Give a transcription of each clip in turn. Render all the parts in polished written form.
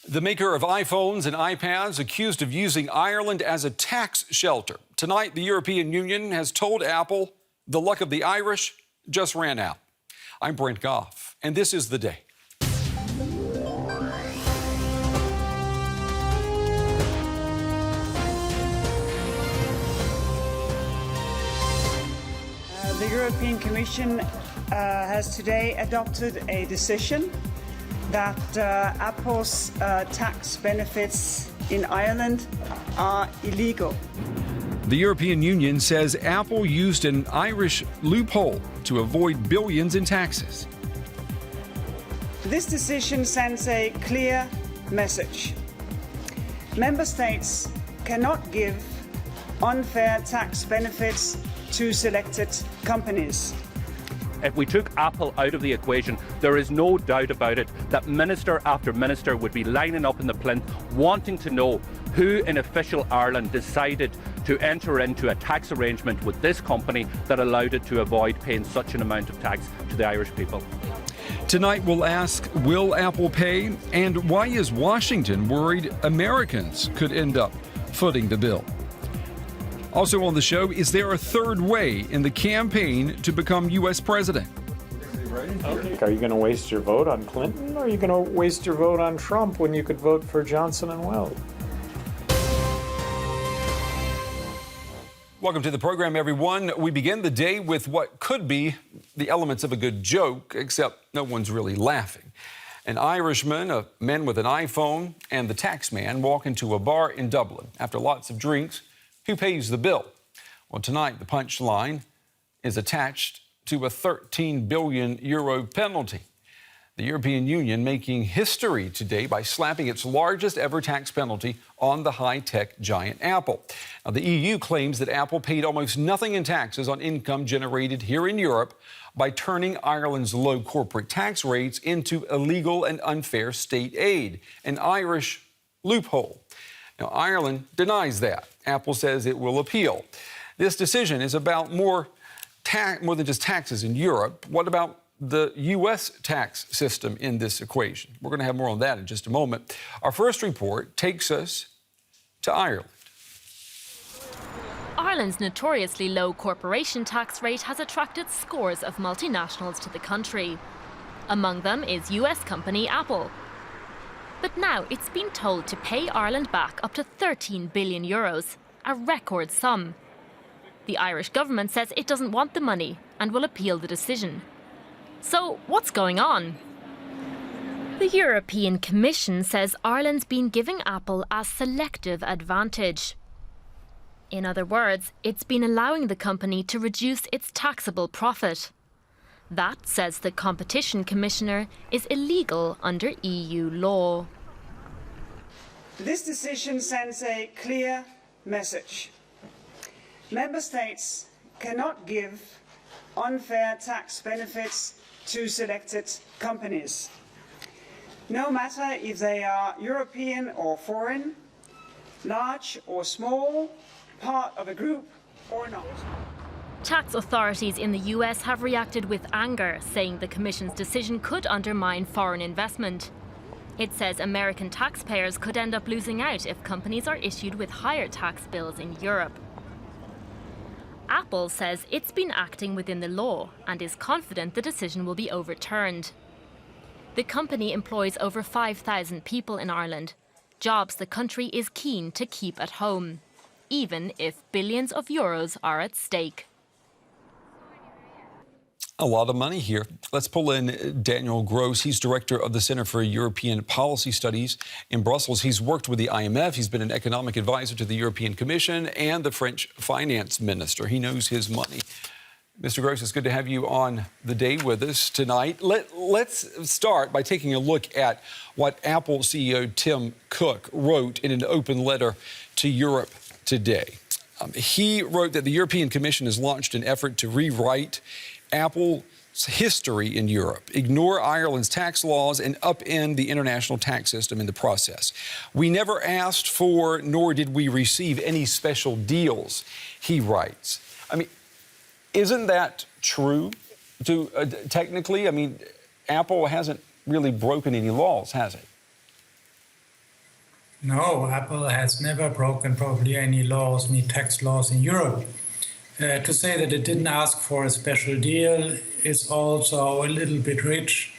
The maker of iPhones and iPads accused of using Ireland as a tax shelter. Tonight, the European Union has told Apple the luck of the Irish just ran out. I'm Brent Goff, and this is The Day. The European Commission has today adopted a decision that Apple's tax benefits in Ireland are illegal. The European Union says Apple used an Irish loophole to avoid billions in taxes. This decision sends a clear message. Member states cannot give unfair tax benefits to selected companies. If we took Apple out of the equation, there is no doubt about it that minister after minister would be lining up in the plinth wanting to know who in official Ireland decided to enter into a tax arrangement with this company that allowed it to avoid paying such an amount of tax to the Irish people. Tonight we'll ask, will Apple pay? And why is Washington worried Americans could end up footing the bill? Also on the show, is there a third way in the campaign to become U.S. president? Are you going to waste your vote on Clinton, or are you going to waste your vote on Trump when you could vote for Johnson and Weld? Welcome to the program, everyone. We begin the day with what could be the elements of a good joke, except no one's really laughing. An Irishman, a man with an iPhone, and the tax man walk into a bar in Dublin. After lots of drinks, who pays the bill? Well, tonight, the punchline is attached to a 13 billion euro penalty. The European Union making history today by slapping its largest ever tax penalty on the high-tech giant Apple. Now, the EU claims that Apple paid almost nothing in taxes on income generated here in Europe by turning Ireland's low corporate tax rates into illegal and unfair state aid, an Irish loophole. Now, Ireland denies that. Apple says it will appeal. This decision is about more than just taxes in Europe. What about the U.S. tax system in this equation? We're going to have more on that in just a moment. Our first report takes us to Ireland. Ireland's notoriously low corporation tax rate has attracted scores of multinationals to the country. Among them is U.S. company Apple. But now it's been told to pay Ireland back up to 13 billion euros, a record sum. The Irish government says it doesn't want the money and will appeal the decision. So what's going on? The European Commission says Ireland's been giving Apple a selective advantage. In other words, it's been allowing the company to reduce its taxable profit. That, says the Competition Commissioner, is illegal under EU law. This decision sends a clear message. Member states cannot give unfair tax benefits to selected companies, no matter if they are European or foreign, large or small, part of a group or not. Tax authorities in the US have reacted with anger, saying the Commission's decision could undermine foreign investment. It says American taxpayers could end up losing out if companies are issued with higher tax bills in Europe. Apple says it's been acting within the law and is confident the decision will be overturned. The company employs over 5,000 people in Ireland, jobs the country is keen to keep at home, even if billions of euros are at stake. A lot of money here. Let's pull in Daniel Gross. He's director of the Center for European Policy Studies in Brussels. He's worked with the IMF. He's been an economic advisor to the European Commission and the French finance minister. He knows his money. Mr. Gross, it's good to have you on The Day with us tonight. Let's start by taking a look at what Apple CEO Tim Cook wrote in an open letter to Europe today. He wrote that the European Commission has launched an effort to rewrite Apple's history in Europe, ignore Ireland's tax laws, and upend the international tax system in the process. We never asked for, nor did we receive any special deals, he writes. I mean, isn't that true? Technically, I mean, Apple hasn't really broken any laws, has it? No, Apple has never broken probably any laws, any tax laws in Europe. To say that it didn't ask for a special deal is also a little bit rich.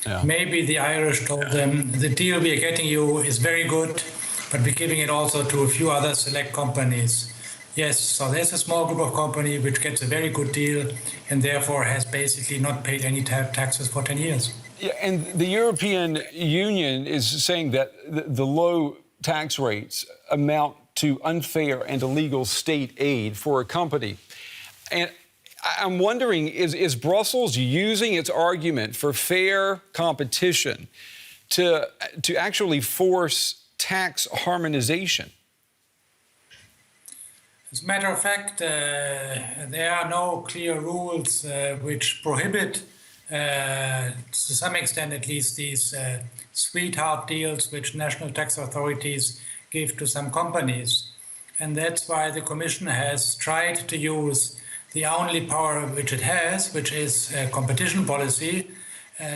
Yeah. Maybe the Irish told them the deal we are getting you is very good, but we're giving it also to a few other select companies. Yes, so there's a small group of companies which gets a very good deal and therefore has basically not paid any taxes for 10 years. Yeah, and the European Union is saying that the low tax rates amount to unfair and illegal state aid for a company. And I'm wondering, is Brussels using its argument for fair competition to actually force tax harmonization? As a matter of fact, there are no clear rules which prohibit, to some extent at least, these sweetheart deals which national tax authorities give to some companies. And that's why the Commission has tried to use the only power which it has, which is competition policy,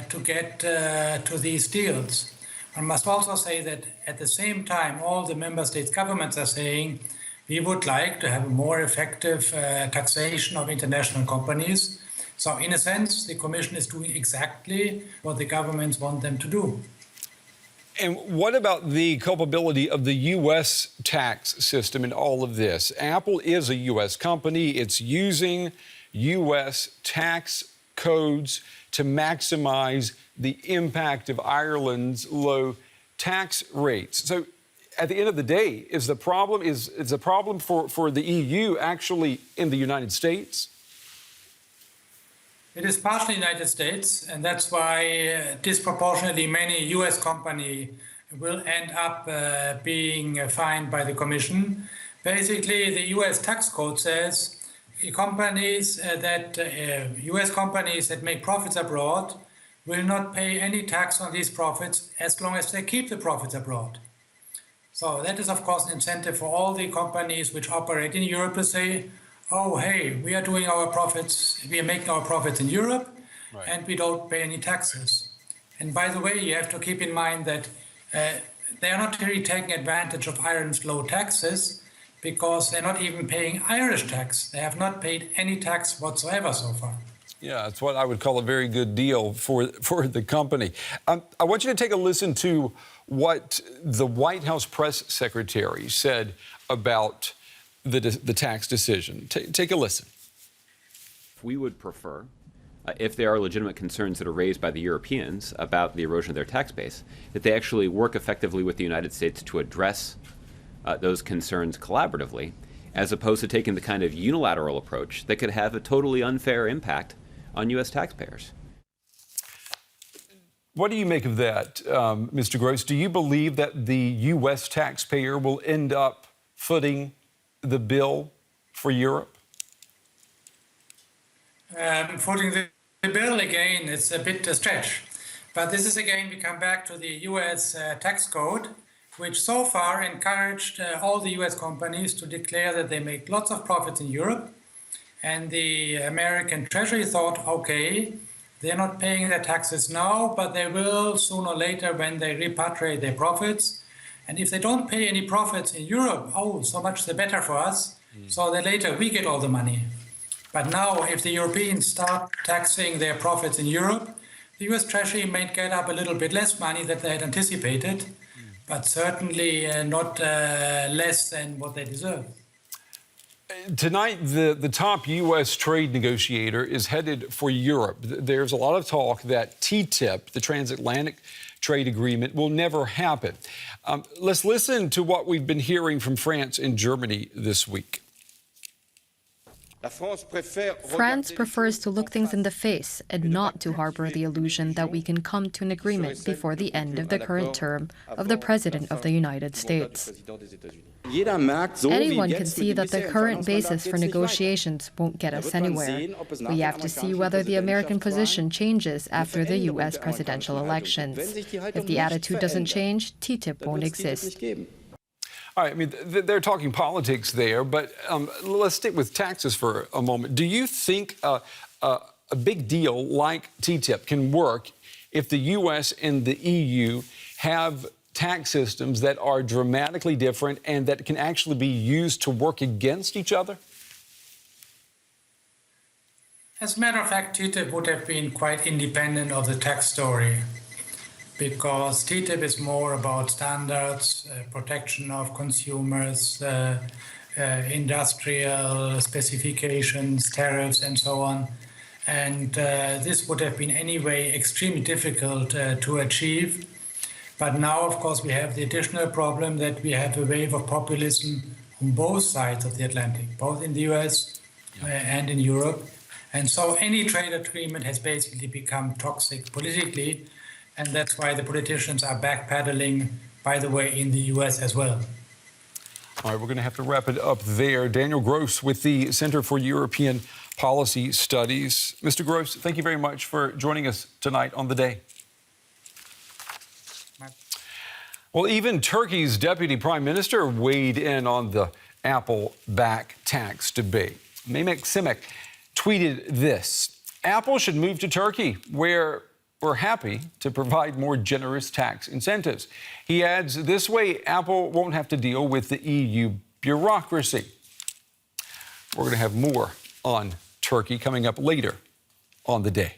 to get to these deals. One must also say that at the same time, all the member states' governments are saying we would like to have a more effective taxation of international companies. So in a sense, the Commission is doing exactly what the governments want them to do. And what about the culpability of the U.S. tax system in all of this? Apple is a U.S. company. It's using U.S. tax codes to maximize the impact of Ireland's low tax rates. So at the end of the day, is the problem for the EU actually in the United States? It is partially the United States, and that's why disproportionately many US companies will end up being fined by the Commission. Basically, the US tax code says US companies that make profits abroad will not pay any tax on these profits as long as they keep the profits abroad. So that is, of course, an incentive for all the companies which operate in Europe to say, oh, hey, we are making our profits in Europe, right, and we don't pay any taxes. And by the way, you have to keep in mind that they are not really taking advantage of Ireland's low taxes because they're not even paying Irish tax. They have not paid any tax whatsoever so far. Yeah, it's what I would call a very good deal for the company. I want you to take a listen to what the White House press secretary said about the tax decision. Take a listen. We would prefer, if there are legitimate concerns that are raised by the Europeans about the erosion of their tax base, that they actually work effectively with the United States to address those concerns collaboratively, as opposed to taking the kind of unilateral approach that could have a totally unfair impact on U.S. taxpayers. What do you make of that, Mr. Gross? Do you believe that the U.S. taxpayer will end up footing the bill for Europe? Footing the bill again, it's a bit a stretch. But this is again, we come back to the US tax code, which so far encouraged all the US companies to declare that they make lots of profits in Europe. And the American Treasury thought, okay, they're not paying their taxes now, but they will sooner or later when they repatriate their profits. And if they don't pay any profits in Europe, oh, so much the better for us. So that later we get all the money. But now if the Europeans start taxing their profits in Europe, the US Treasury might get up a little bit less money than they had anticipated, but certainly not less than what they deserve. Tonight, the top U.S. trade negotiator is headed for Europe. There's a lot of talk that TTIP, the transatlantic trade agreement, will never happen. Let's listen to what we've been hearing from France and Germany this week. France prefers to look things in the face and not to harbor the illusion that we can come to an agreement before the end of the current term of the President of the United States. Anyone can see that the current basis for negotiations won't get us anywhere. We have to see whether the American position changes after the U.S. presidential elections. If the attitude doesn't change, TTIP won't exist. All right, I mean, they're talking politics there, but let's stick with taxes for a moment. Do you think a big deal like TTIP can work if the U.S. and the EU have tax systems that are dramatically different and that can actually be used to work against each other? As a matter of fact, TTIP would have been quite independent of the tax story, because TTIP is more about standards, protection of consumers, industrial specifications, tariffs, and so on. And this would have been anyway extremely difficult to achieve. But now, of course, we have the additional problem that we have a wave of populism on both sides of the Atlantic, both in the US and in Europe. And so any trade agreement has basically become toxic politically. And that's why the politicians are backpedaling, by the way, in the US as well. All right, we're going to have to wrap it up there. Daniel Gross with the Center for European Policy Studies. Mr. Gross, thank you very much for joining us tonight on The Day. Well, even Turkey's deputy prime minister weighed in on the Apple back tax debate. Mehmet Simek tweeted this: Apple should move to Turkey, where we're happy to provide more generous tax incentives. He adds, this way, Apple won't have to deal with the EU bureaucracy. We're going to have more on Turkey coming up later on The Day.